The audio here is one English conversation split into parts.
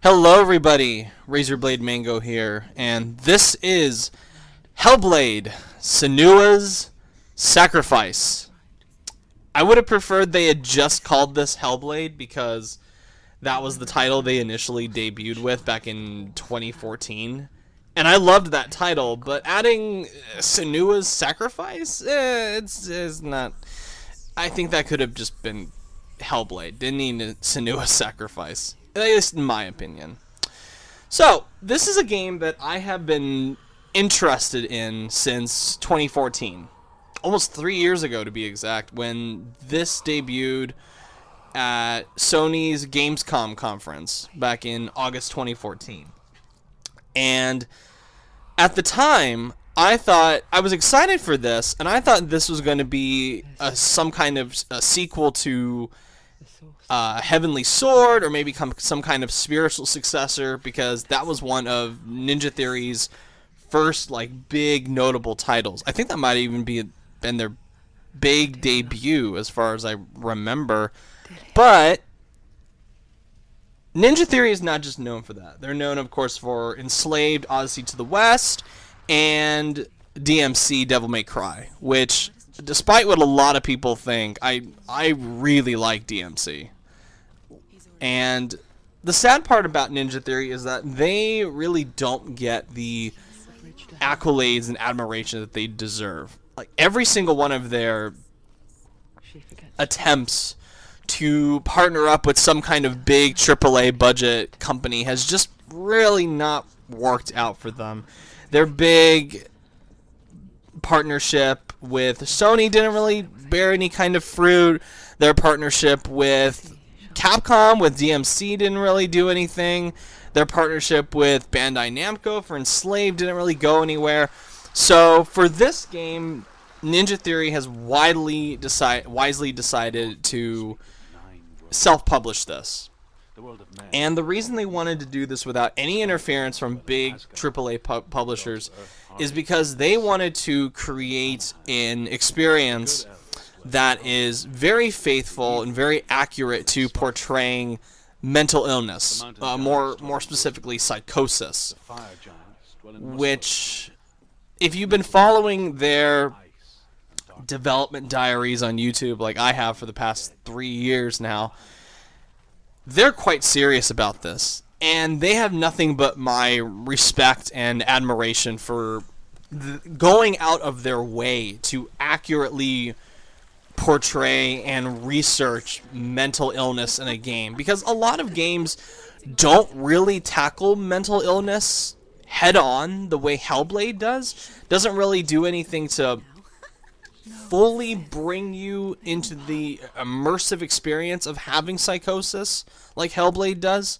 Hello everybody, Razorblade Mango here, and this is Hellblade, Senua's Sacrifice. I would have preferred they had just called this Hellblade because that was the title they initially debuted with back in 2014. And I loved that title, but adding Senua's Sacrifice, it's not... I think that could have just been Hellblade. Didn't need Senua's Sacrifice. At least in my opinion. So, this is a game that I have been interested in since 2014. Almost 3 years ago, to be exact, when this debuted at Sony's Gamescom conference back in August 2014. And at the time, I thought I was excited for this, and I thought this was going to be some kind of a sequel to Heavenly Sword, or maybe some kind of spiritual successor, because that was one of Ninja Theory's first big notable titles. I think that might even been their big debut as far as I remember. But Ninja Theory is not just known for that. They're known, of course, for Enslaved, Odyssey to the West, and DMC Devil May Cry, which, despite what a lot of people think, I really like DMC. And the sad part about Ninja Theory is that they really don't get the accolades and admiration that they deserve. Like, every single one of their attempts to partner up with some kind of big AAA budget company has just really not worked out for them. Their big partnership with Sony didn't really bear any kind of fruit. Their partnership with Capcom with DMC didn't really do anything. Their partnership with Bandai Namco for Enslaved didn't really go anywhere. So for this game, Ninja Theory has wisely decided to self-publish this. And the reason they wanted to do this without any interference from big AAA publishers is because they wanted to create an experience that is very faithful and very accurate to portraying mental illness, more specifically psychosis, which, if you've been following their development diaries on YouTube like I have for the past 3 years now, they're quite serious about this, and they have nothing but my respect and admiration for going out of their way to accurately portray and research mental illness in a game, because a lot of games don't really tackle mental illness head on the way Hellblade doesn't really do anything to fully bring you into the immersive experience of having psychosis like Hellblade does.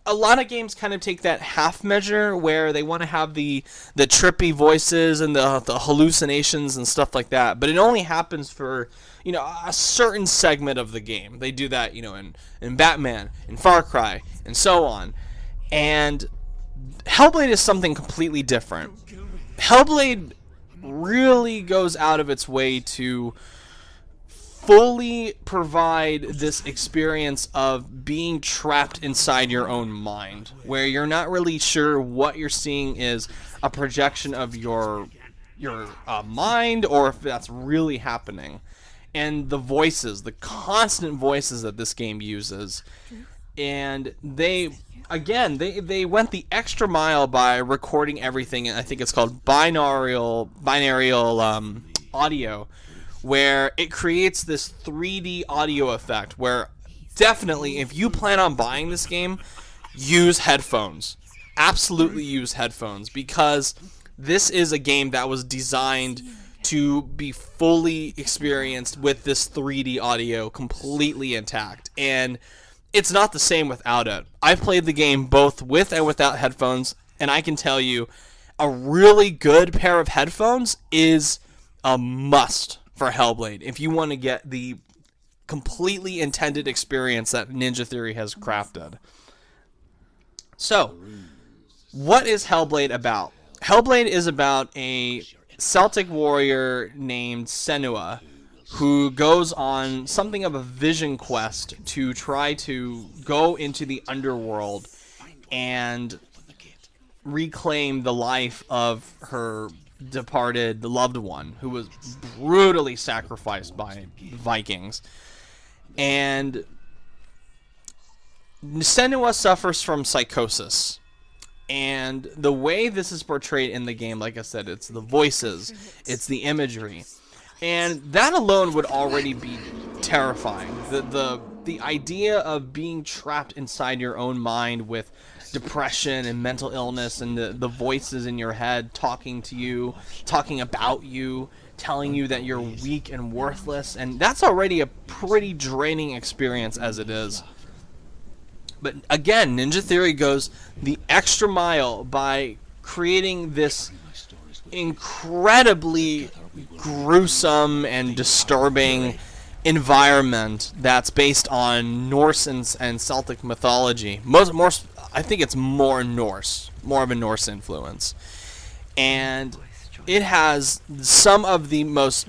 A lot of games kind of take that half measure where they want to have the trippy voices and the hallucinations and stuff like that, but it only happens for, a certain segment of the game. They do that, in Batman, in Far Cry, and so on. And Hellblade is something completely different. Hellblade really goes out of its way to fully provide this experience of being trapped inside your own mind, where you're not really sure what you're seeing is a projection of your mind, or if that's really happening. And the voices, the constant voices that this game uses, and they went the extra mile by recording everything. I think it's called binaural audio, where it creates this 3D audio effect, where definitely, if you plan on buying this game, use headphones. Absolutely use headphones, because this is a game that was designed to be fully experienced with this 3D audio completely intact. And it's not the same without it. I've played the game both with and without headphones, and I can tell you, a really good pair of headphones is a must for Hellblade if you want to get the completely intended experience that Ninja Theory has crafted. So, what is Hellblade about? Hellblade is about a Celtic warrior named Senua, who goes on something of a vision quest to try to go into the underworld and reclaim the life of her departed loved one who was brutally sacrificed by Vikings. And Senua suffers from psychosis. And the way this is portrayed in the game, like I said, it's the voices, it's the imagery. And that alone would already be terrifying. The idea of being trapped inside your own mind with depression and mental illness, and the voices in your head talking to you, talking about you, telling you that you're weak and worthless, and that's already a pretty draining experience as it is. But again, Ninja Theory goes the extra mile by creating this incredibly gruesome and disturbing environment that's based on Norse and Celtic mythology. I think it's more Norse, more of a Norse influence. And it has some of the most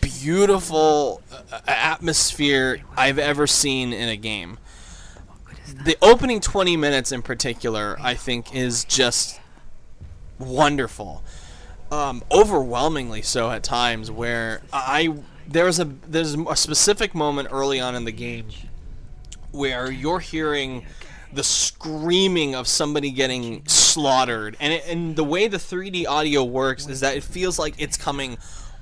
beautiful atmosphere I've ever seen in a game. The opening 20 minutes in particular, I think, is just wonderful. Overwhelmingly so at times, where there's a specific moment early on in the game where you're hearing the screaming of somebody getting slaughtered, and the way the 3D audio works is that it feels like it's coming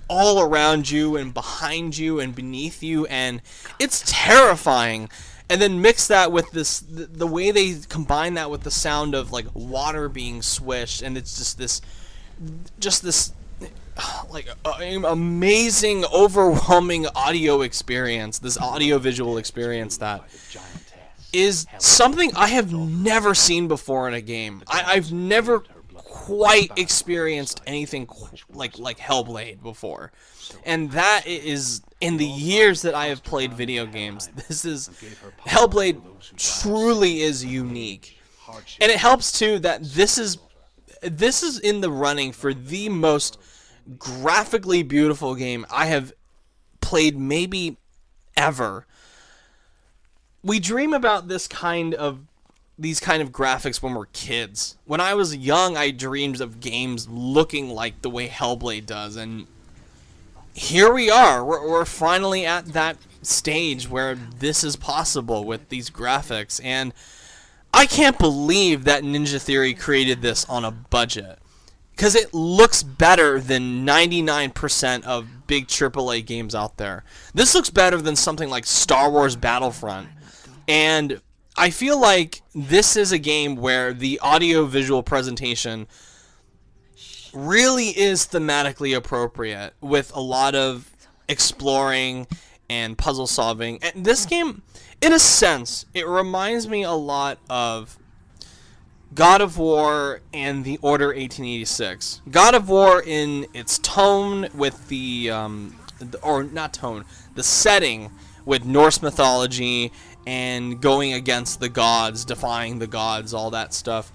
all around you and behind you and beneath you, and it's terrifying. And then mix that with the way they combine that with the sound of like water being swished, and it's just this like amazing, overwhelming audio experience, this audio-visual experience that is something I have never seen before in a game. I've never quite experienced anything like Hellblade before. And that is, in the years that I have played video games, Hellblade truly is unique. And it helps too that this is in the running for the most graphically beautiful game I have played maybe ever. We dream about these kind of graphics when we're kids. When I was young, I dreamed of games looking like the way Hellblade does, and here we are. We're finally at that stage where this is possible with these graphics, and I can't believe that Ninja Theory created this on a budget, because it looks better than 99% of big AAA games out there. This looks better than something like Star Wars Battlefront, and I feel like this is a game where the audio-visual presentation really is thematically appropriate, with a lot of exploring and puzzle solving. And this game, in a sense, it reminds me a lot of God of War and the Order 1886. God of War in its tone with the setting with Norse mythology and going against the gods, defying the gods, all that stuff.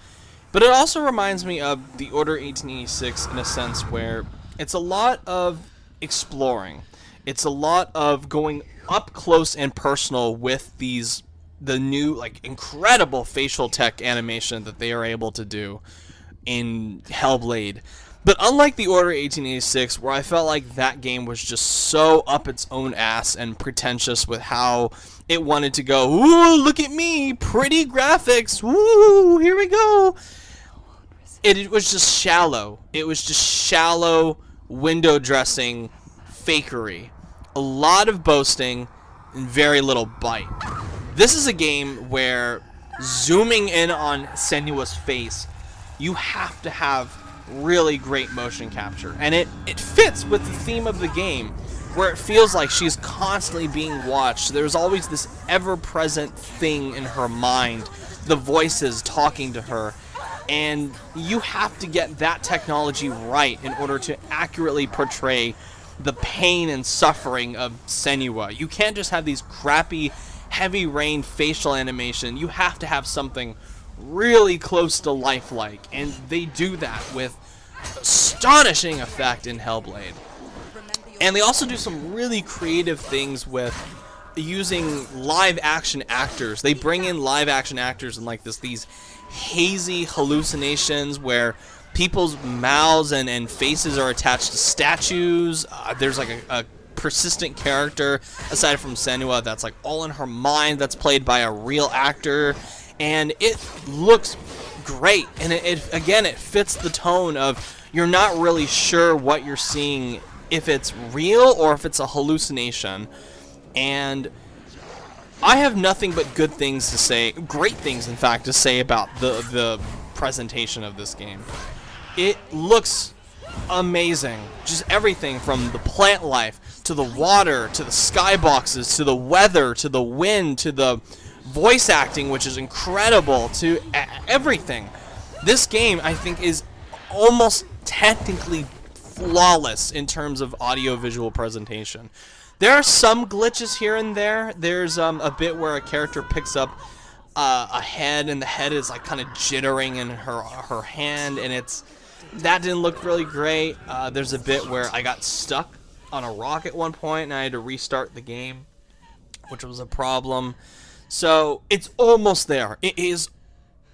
But it also reminds me of the Order 1886 in a sense where it's a lot of exploring. It's a lot of going up close and personal with the new, like, incredible facial tech animation that they are able to do in Hellblade. But unlike the Order 1886, where I felt like that game was just so up its own ass and pretentious with how it wanted to go, ooh, look at me, pretty graphics, ooh, here we go. It was just shallow. It was just shallow window dressing fakery. A lot of boasting and very little bite. This is a game where zooming in on Senua's face, you have to have really great motion capture. And it fits with the theme of the game, where it feels like she's constantly being watched. There's always this ever-present thing in her mind, the voices talking to her. And you have to get that technology right in order to accurately portray the pain and suffering of Senua. You can't just have these crappy, heavy rain facial animation. You have to have something really close to lifelike, and they do that with astonishing effect in Hellblade. And they also do some really creative things with using live action actors. They bring in live action actors and like these hazy hallucinations where people's mouths and faces are attached to statues. There's like a persistent character aside from Senua that's like all in her mind, that's played by a real actor, and it looks great. And it again, it fits the tone of you're not really sure what you're seeing, if it's real or if it's a hallucination. And I have nothing but good things to say, great things in fact to say about the presentation of this game. It looks amazing. Just everything from the plant life to the water to the skyboxes to the weather to the wind to the voice acting, which is incredible, to everything. This game, I think, is almost technically flawless in terms of audio-visual presentation. There are some glitches here and there. There's a bit where a character picks up a head, and the head is like kind of jittering in her hand, and that didn't look really great. There's a bit where I got stuck on a rock at one point, and I had to restart the game, which was a problem. So it's almost there. It is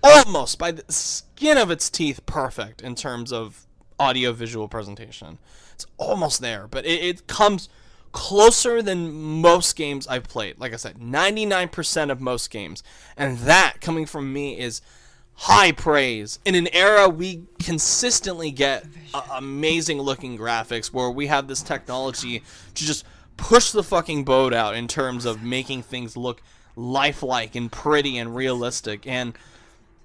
almost, by the skin of its teeth, perfect in terms of audio-visual presentation. It's almost there, but it comes closer than most games I've played. Like I said, 99% of most games. And that, coming from me, is high praise. In an era we consistently get amazing looking graphics, where we have this technology to just push the fucking boat out in terms of making things look lifelike and pretty and realistic. And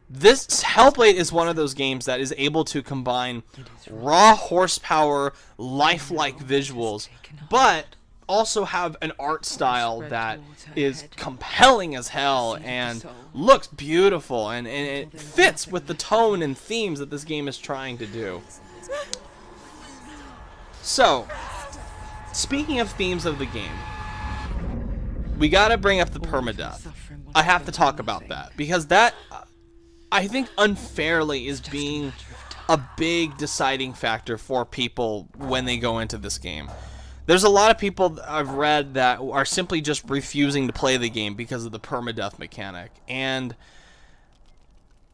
this Hellblade is one of those games that is able to combine raw horsepower, lifelike visuals, but also have an art style that is compelling as hell and looks beautiful, and it fits with the tone and themes that this game is trying to do. So, speaking of themes of the game, we gotta bring up the permadeath. I have to talk about that, because that, I think, unfairly is being a big deciding factor for people when they go into this game. There's a lot of people that I've read that are simply just refusing to play the game because of the permadeath mechanic. And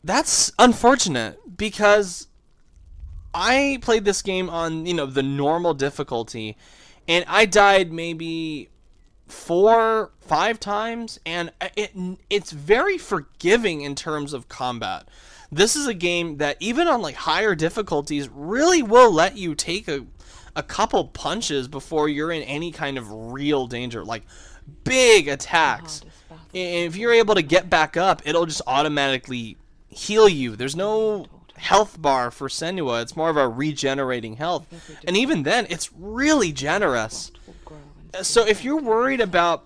that's unfortunate, because I played this game on, the normal difficulty, and I died maybe 4, 5 times, and it's very forgiving in terms of combat. This is a game that even on like higher difficulties really will let you take a couple punches before you're in any kind of real danger, like big attacks. If you're able to get back up, it'll just automatically heal you. There's no health bar for Senua. It's more of a regenerating health, and even then it's really generous. So if you're worried about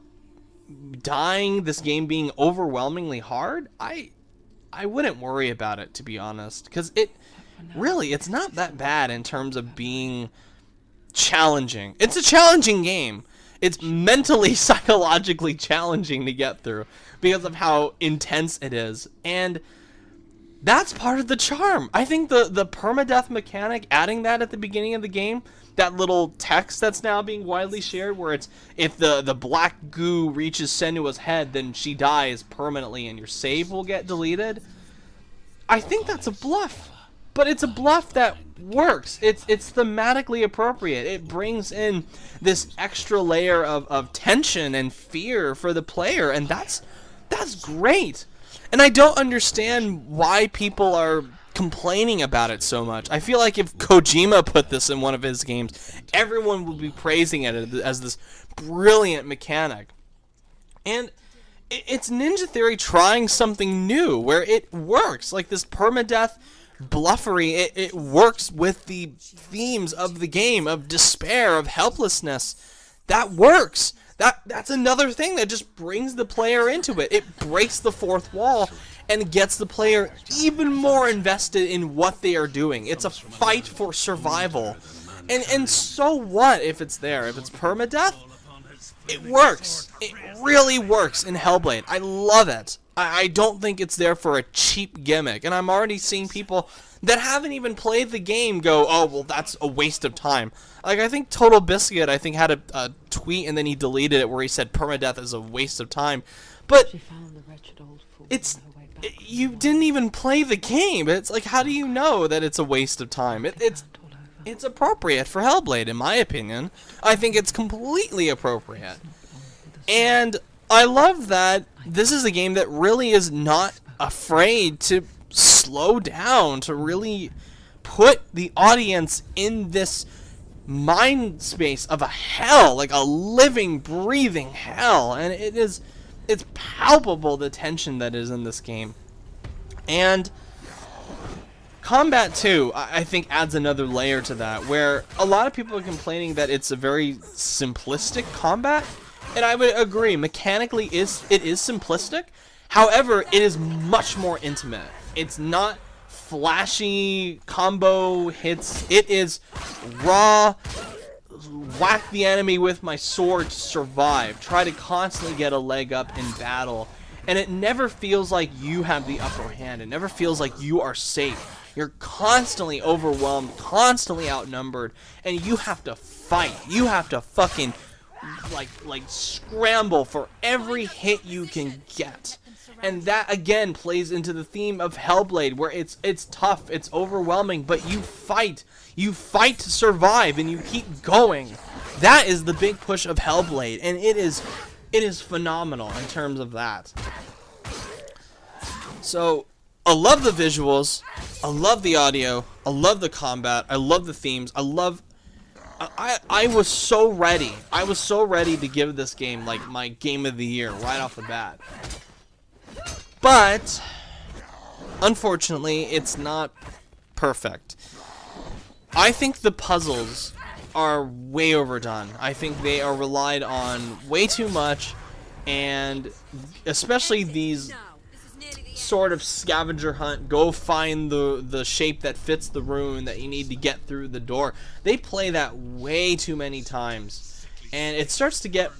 dying, this game being overwhelmingly hard, I wouldn't worry about it, to be honest, because it's not that bad in terms of being challenging. It's a challenging game. It's mentally, psychologically challenging to get through because of how intense it is, and that's part of the charm. I think the permadeath mechanic, adding that at the beginning of the game, that little text that's now being widely shared, where it's, if the black goo reaches Senua's head, then she dies permanently and your save will get deleted. I think that's a bluff, but it's a bluff that works. It's thematically appropriate. It brings in this extra layer of tension and fear for the player, and that's great. And I don't understand why people are complaining about it so much. I feel like if Kojima put this in one of his games, everyone would be praising it as this brilliant mechanic. And it's Ninja Theory trying something new where it works. Like this permadeath bluffery, it works with the themes of the game, of despair, of helplessness. That works. That's another thing that just brings the player into it. It breaks the fourth wall and gets the player even more invested in what they are doing. It's a fight for survival. And so what if it's there? If it's permadeath, it works. It really works in Hellblade. I love it. I don't think it's there for a cheap gimmick. And I'm already seeing people that haven't even played the game go, oh, well, that's a waste of time. Like, I think Total Biscuit, had a tweet and then he deleted it where he said permadeath is a waste of time. But you didn't even play the game. It's like, how do you know that it's a waste of time? It's appropriate for Hellblade, in my opinion. I think it's completely appropriate. And I love that this is a game that really is not afraid to slow down, to really put the audience in this mind space of a hell, like a living, breathing hell. And it's palpable, the tension that is in this game. And combat too, I think, adds another layer to that, where a lot of people are complaining that it's a very simplistic combat, and I would agree. Mechanically, it is simplistic. However, it is much more intimate. It's not flashy combo hits. It is raw, whack the enemy with my sword to survive, try to constantly get a leg up in battle, and it never feels like you have the upper hand. It never feels like you are safe. You're constantly overwhelmed, constantly outnumbered, and you have to fight. You have to fucking like scramble for every hit you can get. And that again plays into the theme of Hellblade, where it's tough, it's overwhelming, but you fight to survive, and you keep going. That is the big push of Hellblade, and it is phenomenal in terms of that. So I love the visuals, I love the audio, I love the combat, I love the themes, I was so ready. I was so ready to give this game like my game of the year right off the bat. But unfortunately, it's not perfect. I think the puzzles are way overdone. I think they are relied on way too much, and especially these sort of scavenger hunt, go find the shape that fits the rune that you need to get through the door. They play that way too many times, and it starts to get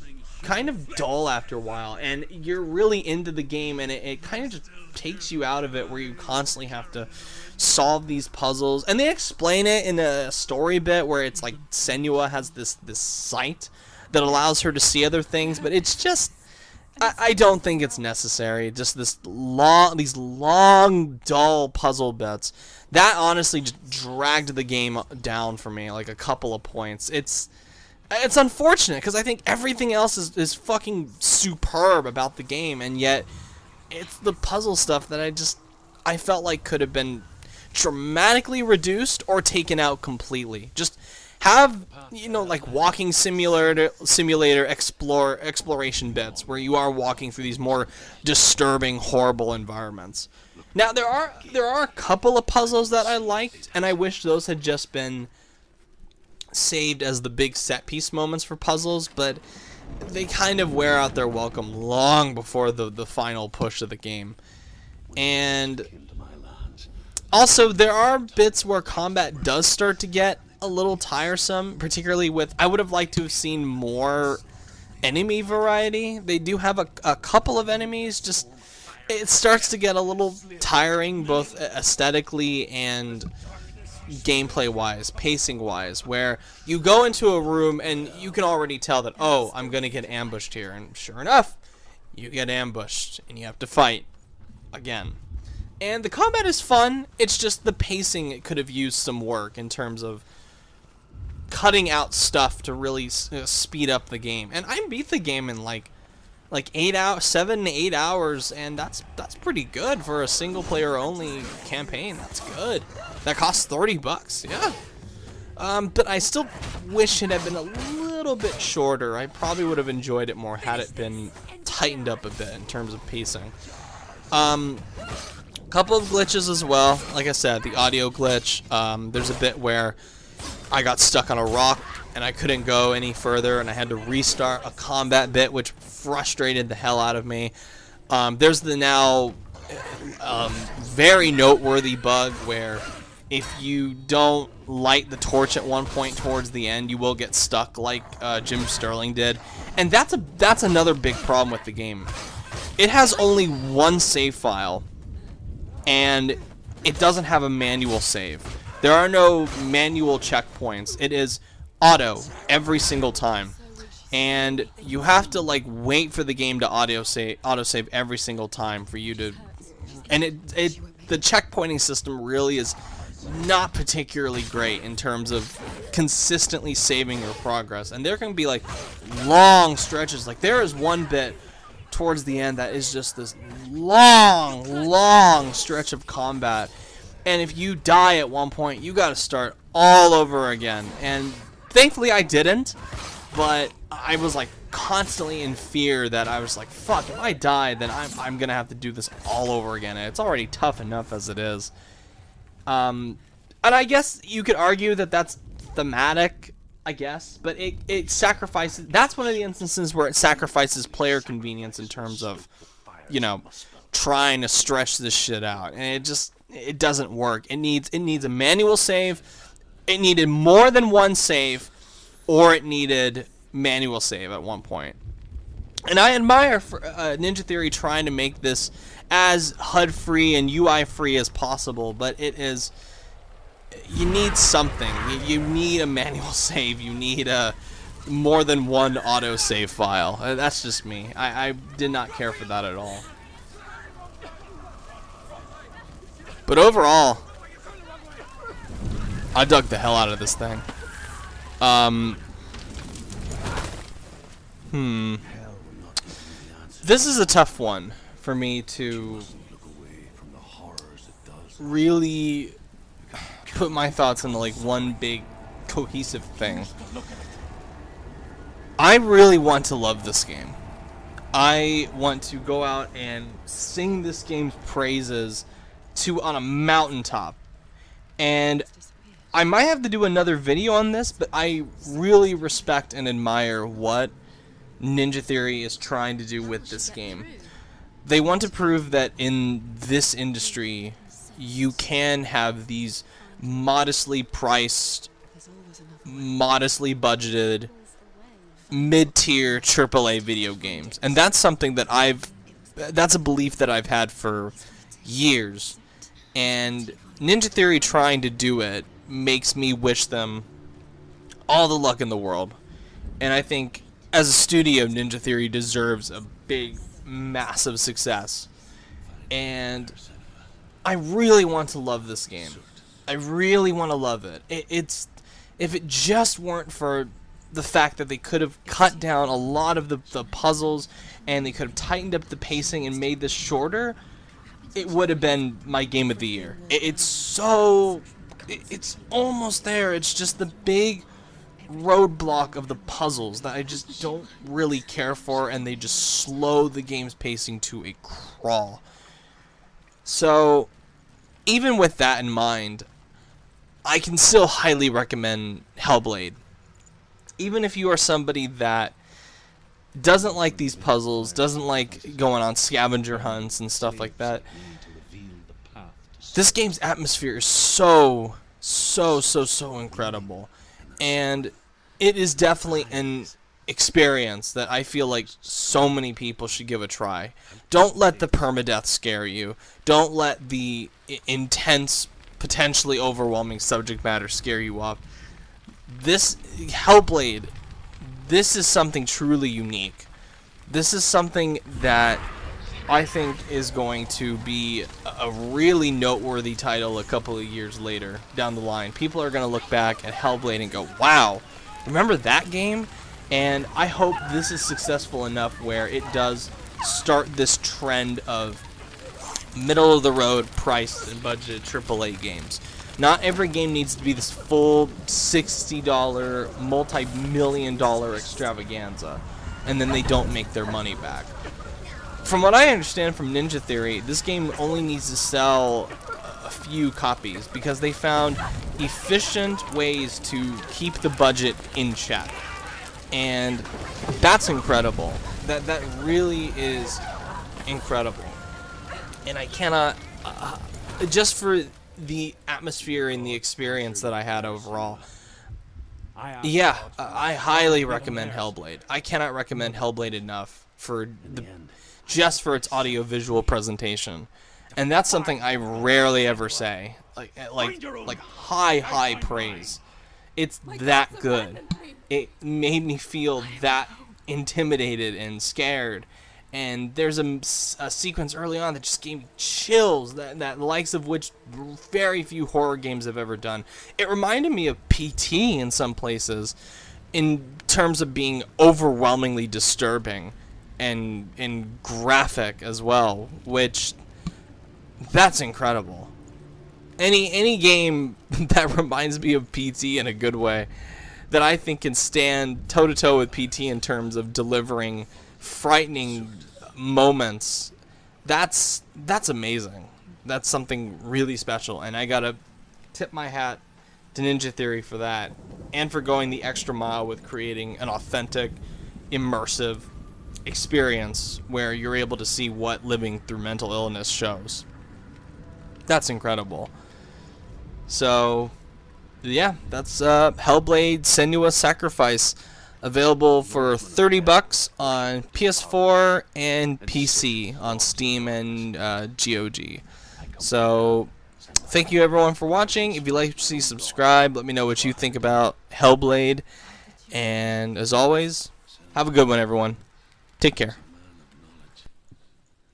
kind of dull after a while, and you're really into the game, and it kind of just takes you out of it, where you constantly have to solve these puzzles. And they explain it in a story bit where it's like Senua has this sight that allows her to see other things, but it's just, I don't think it's necessary. Just these long, dull puzzle bits that honestly just dragged the game down for me like a couple of points. It's unfortunate, because I think everything else is fucking superb about the game, and yet it's the puzzle stuff that I felt like could have been dramatically reduced or taken out completely. Just have, like walking simulator exploration bits where you are walking through these more disturbing, horrible environments. Now there are a couple of puzzles that I liked, and I wish those had just been saved as the big set piece moments for puzzles, but they kind of wear out their welcome long before the final push of the game. And also, there are bits where combat does start to get a little tiresome, particularly with, I would have liked to have seen more enemy variety. They do have a couple of enemies, just it starts to get a little tiring, both aesthetically and gameplay wise, pacing wise, where you go into a room and you can already tell that, oh, I'm gonna get ambushed here, and sure enough, you get ambushed and you have to fight again. And the combat is fun, it's just the pacing, it could have used some work in terms of cutting out stuff to really speed up the game. And I beat the game in like 7 to 8 hours, and that's pretty good for a single player only campaign. That's good. That costs $30, yeah. But I still wish it had been a little bit shorter. I probably would have enjoyed it more had it been tightened up a bit in terms of pacing. Couple of glitches as well. Like I said, the audio glitch. There's a bit where I got stuck on a rock and I couldn't go any further, and I had to restart a combat bit, which frustrated the hell out of me. There's the now very noteworthy bug where if you don't light the torch at one point towards the end, you will get stuck like Jim Sterling did. And that's another big problem with the game. it has only one save file, and it doesn't have a manual save. There are no manual checkpoints. It is auto every single time, and you have to like wait for the game to auto save every single time for you to. And the checkpointing system really is not particularly great in terms of consistently saving your progress. And there can be like long stretches. Like there is one bit towards the end that is just this long stretch of combat, and if you die at one point, you gotta start all over again. And thankfully I didn't, but I was like constantly in fear that I was like, fuck, if I die, then I'm gonna have to do this all over again, and it's already tough enough as it is. And I guess you could argue that that's thematic, I guess, but it sacrifices. That's one of the instances where it sacrifices player convenience in terms of, you know, trying to stretch this shit out, and it doesn't work. It needs a manual save. It needed more than one save, or it needed manual save at one point. And I admire Ninja Theory trying to make this as HUD free and UI free as possible, but it is. You need something. You need a manual save. You need a more than one auto save file. That's just me. I did not care for that at all. But overall, I dug the hell out of this thing. This is a tough one for me to really put my thoughts into like one big cohesive thing. I really want to love this game. I want to go out and sing this game's praises on a mountaintop. And I might have to do another video on this, but I really respect and admire what Ninja Theory is trying to do with this game. They want to prove that in this industry, you can have these modestly priced, modestly budgeted, mid-tier AAA video games. And that's something that that's a belief that I've had for years. And Ninja Theory trying to do it makes me wish them all the luck in the world. And I think, as a studio, Ninja Theory deserves a big, massive success. And I really want to love this game. I really want to love it. If it just weren't for the fact that they could have cut down a lot of the puzzles, and they could have tightened up the pacing and made this shorter, it would have been my game of the year. It's almost there. It's just the big roadblock of the puzzles that I just don't really care for, and they just slow the game's pacing to a crawl. So, even with that in mind, I can still highly recommend Hellblade. Even if you are somebody that doesn't like these puzzles, doesn't like going on scavenger hunts and stuff like that, this game's atmosphere is so incredible. And it is definitely an experience that I feel like so many people should give a try. Don't let the permadeath scare you. Don't let the intense, potentially overwhelming subject matter scare you off. This Hellblade, this is something truly unique. This is something that I think is going to be a really noteworthy title a couple of years later down the line. People are going to look back at Hellblade and go, wow, remember that game? And I hope this is successful enough where it does start this trend of middle-of-the-road priced and budgeted AAA games. Not every game needs to be this full $60, multi-million-dollar extravaganza, and then they don't make their money back. From what I understand from Ninja Theory, this game only needs to sell a few copies because they found efficient ways to keep the budget in check. And that's incredible. That really is incredible. And I cannot, just for the atmosphere and the experience that I had overall, yeah, I highly recommend Hellblade. I cannot recommend Hellblade enough for just for its audio-visual presentation. And that's something I rarely ever say. Like high praise. It's that good. It made me feel that intimidated and scared. And there's a sequence early on that just gave me chills, that likes of which very few horror games have ever done. It reminded me of PT in some places, in terms of being overwhelmingly disturbing and graphic as well, which, that's incredible. Any game that reminds me of PT in a good way, that I think can stand toe-to-toe with PT in terms of delivering frightening moments, that's amazing. That's something really special, and I gotta tip my hat to Ninja Theory for that, and for going the extra mile with creating an authentic, immersive experience where you're able to see what living through mental illness shows. That's incredible. So, yeah, that's Hellblade: Senua's Sacrifice, available for $30 on PS4 and PC on Steam and GOG. So, thank you everyone for watching. If you like to see, subscribe. Let me know what you think about Hellblade. And as always, have a good one, everyone. Take care.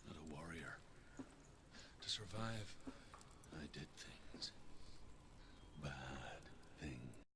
Not a warrior. To survive, I did things.